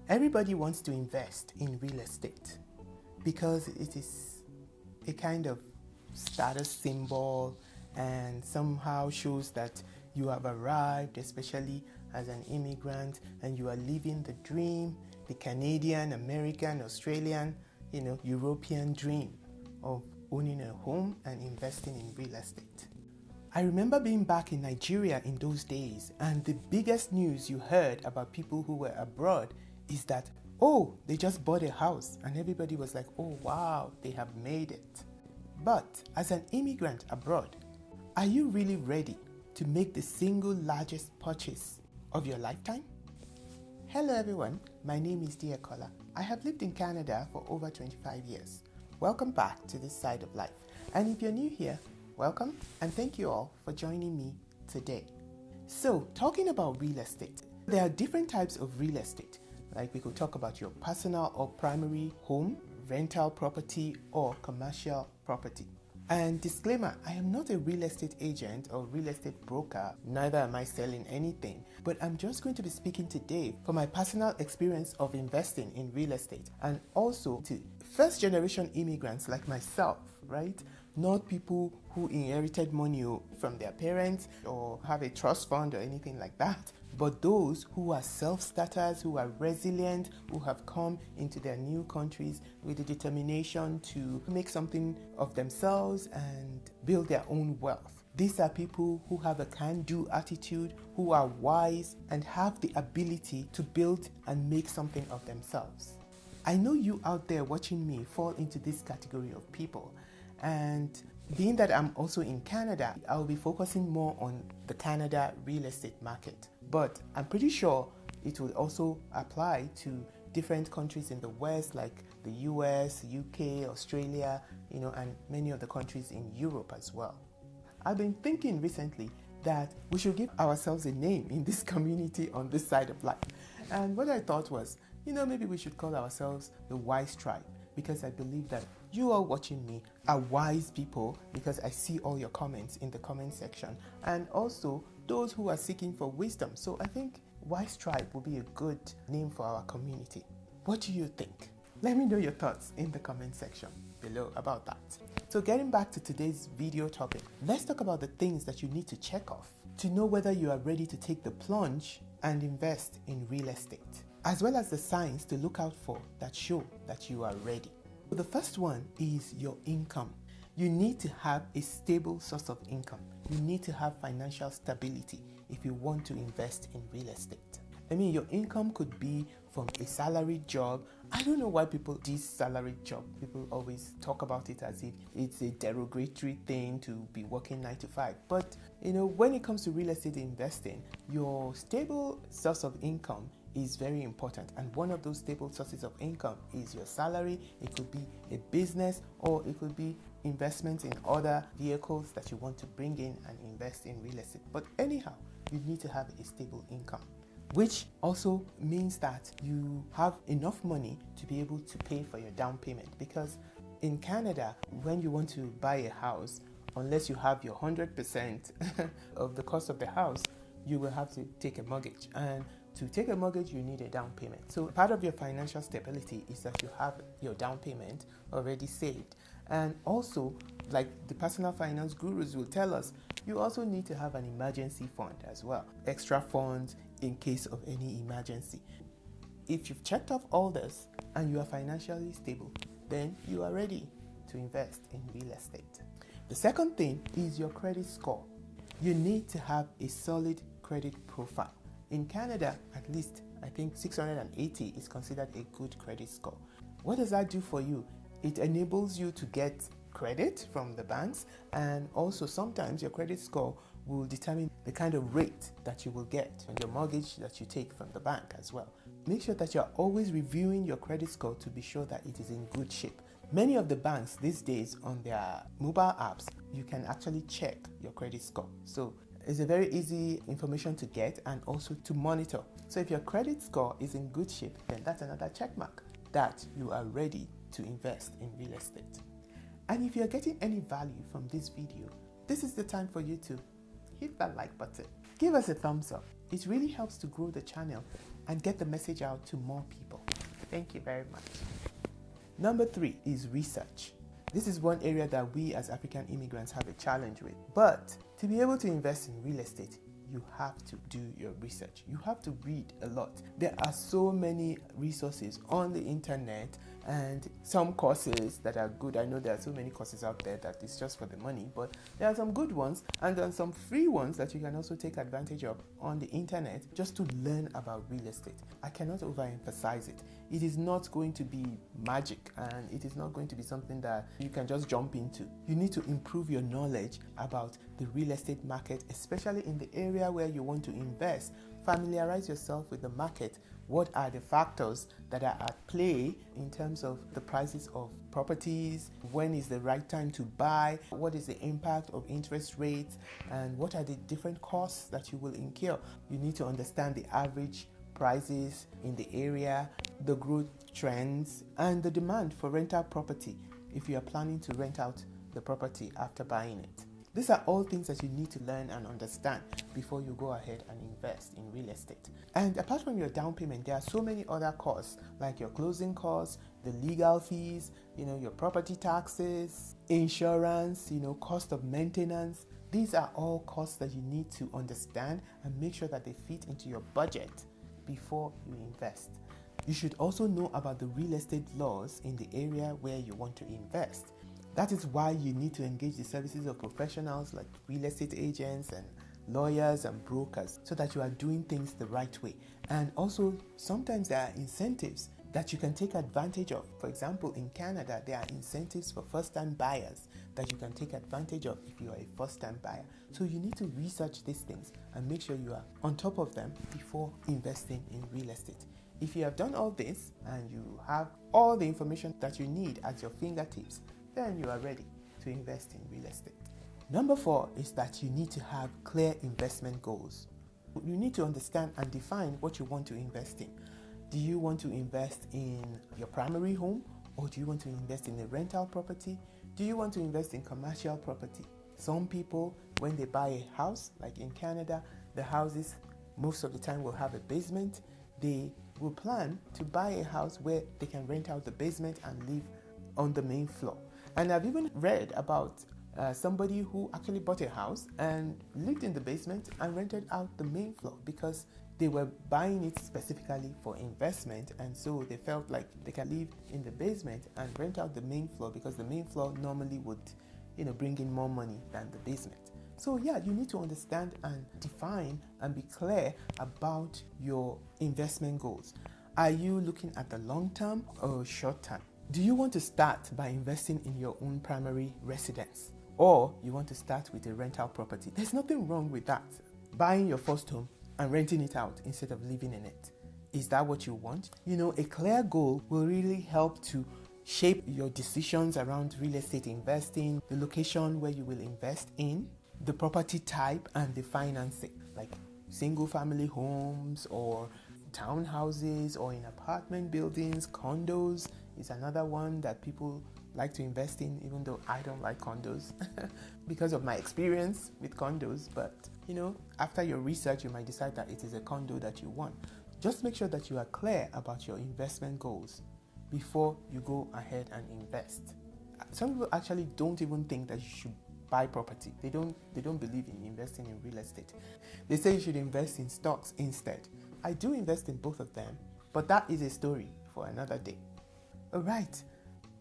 Everybody wants to invest in real estate because it is a kind of status symbol and somehow shows that you have arrived, especially as an immigrant, and you are living the dream, the Canadian, American, Australian, European dream of owning a home and investing in real estate. I remember being back in Nigeria in those days, and the biggest news you heard about people who were abroad is that, oh, they just bought a house, and everybody was like, oh wow, they have made it. But as an immigrant abroad, are you really ready to make the single largest purchase of your lifetime? Hello everyone, my name is Diakola. I have lived in Canada for over 25 years. Welcome back to this side of life. And if you're new here, welcome, and thank you all for joining me today. So, talking about real estate, there are different types of real estate. Like we could talk about your personal or primary home, rental property, or commercial property. And disclaimer, I am not a real estate agent or real estate broker, neither am I selling anything, but I'm just going to be speaking today from my personal experience of investing in real estate and also to first generation immigrants like myself, right? Not people who inherited money from their parents or have a trust fund or anything like that, but those who are self-starters, who are resilient, who have come into their new countries with the determination to make something of themselves and build their own wealth. These are people who have a can-do attitude, who are wise and have the ability to build and make something of themselves. I know you out there watching me fall into this category of people. And being that I'm also in Canada, I'll be focusing more on the Canada real estate market. But I'm pretty sure it will also apply to different countries in the West like the US, UK, Australia, and many of the countries in Europe as well. I've been thinking recently that we should give ourselves a name in this community on this side of life. And what I thought was, maybe we should call ourselves the Wise Tribe, because I believe that you all watching me are wise people because I see all your comments in the comment section, and also those who are seeking for wisdom. So I think Wise Tribe will be a good name for our community. What do you think? Let me know your thoughts in the comment section below about that. So getting back to today's video topic, let's talk about the things that you need to check off to know whether you are ready to take the plunge and invest in real estate, as well as the signs to look out for that show that you are ready. The first one is your income. You need to have a stable source of income. You need to have financial stability if you want to invest in real estate. Your income could be from a salaried job. I don't know why people this salaried job. People always talk about it as if it's a derogatory thing to be working 9 to 5. But when it comes to real estate investing, your stable source of income is very important, and one of those stable sources of income is your salary. It could be a business, or it could be investments in other vehicles that you want to bring in and invest in real estate. But anyhow, you need to have a stable income, which also means that you have enough money to be able to pay for your down payment, because in Canada, when you want to buy a house, unless you have your 100% of the cost of the house, you will have to take a mortgage, and to take a mortgage, you need a down payment. So part of your financial stability is that you have your down payment already saved. And also, like the personal finance gurus will tell us, you also need to have an emergency fund as well. Extra funds in case of any emergency. If you've checked off all this and you are financially stable, then you are ready to invest in real estate. The second thing is your credit score. You need to have a solid credit profile. In Canada, at least, I think 680 is considered a good credit score. What does that do for you? It enables you to get credit from the banks, and also sometimes your credit score will determine the kind of rate that you will get on your mortgage that you take from the bank as well. Make sure that you're always reviewing your credit score to be sure that it is in good shape. Many of the banks these days on their mobile apps, you can actually check your credit score. So it's a very easy information to get and also to monitor. So if your credit score is in good shape, then that's another check mark that you are ready to invest in real estate. And if you're getting any value from this video, this is the time for you to hit that like button. Give us a thumbs up. It really helps to grow the channel and get the message out to more people. Thank you very much. Number 3 is research. This is one area that we as African immigrants have a challenge with. But to be able to invest in real estate, you have to do your research. You have to read a lot. There are so many resources on the internet and some courses that are good. I know there are so many courses out there that is just for the money, but there are some good ones and then some free ones that you can also take advantage of on the internet just to learn about real estate. I cannot overemphasize it. It is not going to be magic and it is not going to be something that you can just jump into. You need to improve your knowledge about the real estate market, especially in the area where you want to invest. Familiarize yourself with the market. What are the factors that are at play in terms of the prices of properties? When is the right time to buy? What is the impact of interest rates? And what are the different costs that you will incur? You need to understand the average prices in the area, the growth trends, and the demand for rental property if you are planning to rent out the property after buying it. These are all things that you need to learn and understand before you go ahead and invest in real estate. And apart from your down payment, there are so many other costs like your closing costs, the legal fees, your property taxes, insurance, cost of maintenance. These are all costs that you need to understand and make sure that they fit into your budget before you invest. You should also know about the real estate laws in the area where you want to invest. That is why you need to engage the services of professionals like real estate agents and lawyers and brokers so that you are doing things the right way. And also, sometimes there are incentives that you can take advantage of. For example, in Canada, there are incentives for first-time buyers that you can take advantage of if you are a first-time buyer. So you need to research these things and make sure you are on top of them before investing in real estate. If you have done all this and you have all the information that you need at your fingertips, then you are ready to invest in real estate. Number 4 is that you need to have clear investment goals. You need to understand and define what you want to invest in. Do you want to invest in your primary home, or do you want to invest in a rental property? Do you want to invest in commercial property? Some people, when they buy a house, like in Canada, the houses most of the time will have a basement. They will plan to buy a house where they can rent out the basement and live on the main floor. And I've even read about somebody who actually bought a house and lived in the basement and rented out the main floor because they were buying it specifically for investment, and so they felt like they can live in the basement and rent out the main floor because the main floor normally would, bring in more money than the basement. So yeah, you need to understand and define and be clear about your investment goals. Are you looking at the long term or short term? Do you want to start by investing in your own primary residence, or you want to start with a rental property? There's nothing wrong with that. Buying your first home and renting it out instead of living in it. Is that what you want? A clear goal will really help to shape your decisions around real estate investing, the location where you will invest in, the property type, and the financing, like single family homes or townhouses or in apartment buildings. Condos is another one that people like to invest in, even though I don't like condos because of my experience with condos. But after your research, you might decide that it is a condo that you want. Just make sure that you are clear about your investment goals before you go ahead and invest. Some people actually don't even think that you should buy property. They don't believe in investing in real estate. They say you should invest in stocks instead. I do invest in both of them, but that is a story for another day. All right.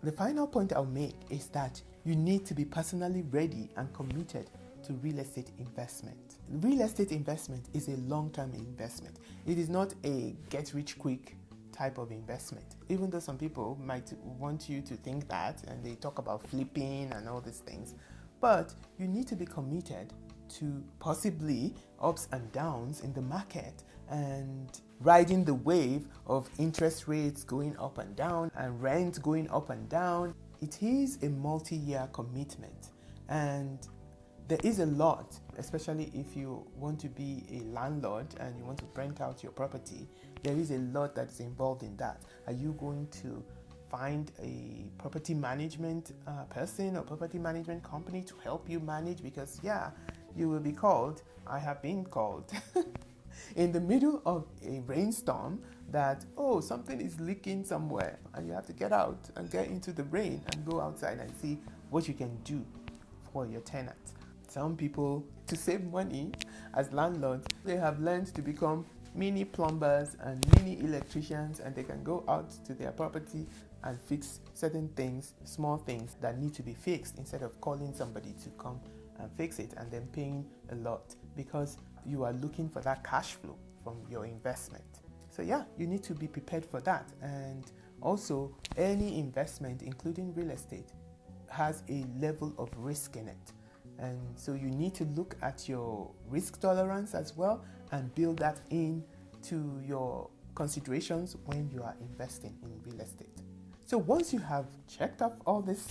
The final point I'll make is that you need to be personally ready and committed to real estate investment. Real estate investment is a long-term investment. It is not a get-rich-quick type of investment, even though some people might want you to think that and they talk about flipping and all these things. But you need to be committed to possibly ups and downs in the market and riding the wave of interest rates going up and down and rent going up and down. It is a multi-year commitment, and there is a lot, especially if you want to be a landlord and you want to rent out your property. There is a lot that is involved in that. Are you going to find a property management person or property management company to help you manage? Because you will be called. I have been called in the middle of a rainstorm that, oh, something is leaking somewhere and you have to get out and get into the rain and go outside and see what you can do for your tenant. Some people, to save money as landlords, they have learned to become mini plumbers and mini electricians, and they can go out to their property and fix certain things, small things that need to be fixed, instead of calling somebody to come and fix it and then paying a lot, because you are looking for that cash flow from your investment. So yeah, you need to be prepared for that. And also, any investment, including real estate, has a level of risk in it. And so you need to look at your risk tolerance as well and build that into your considerations when you are investing in real estate. So once you have checked off all these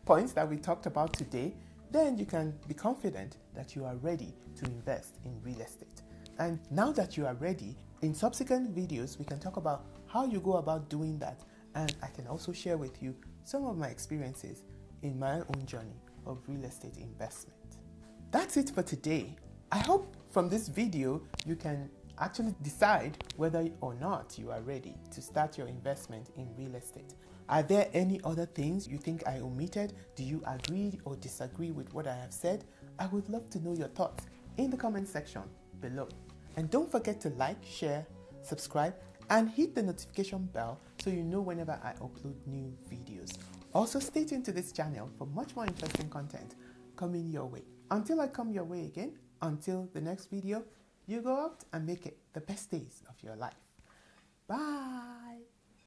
points that we talked about today, then you can be confident that you are ready to invest in real estate. And now that you are ready, in subsequent videos, we can talk about how you go about doing that. And I can also share with you some of my experiences in my own journey of real estate investment. That's it for today. I hope from this video you can actually decide whether or not you are ready to start your investment in real estate. Are there any other things you think I omitted? Do you agree or disagree with what I have said? I would love to know your thoughts in the comment section below. And don't forget to like, share, subscribe, and hit the notification bell so you know whenever I upload new videos. Also, stay tuned to this channel for much more interesting content coming your way. Until I come your way again, until the next video, you go out and make it the best days of your life. Bye.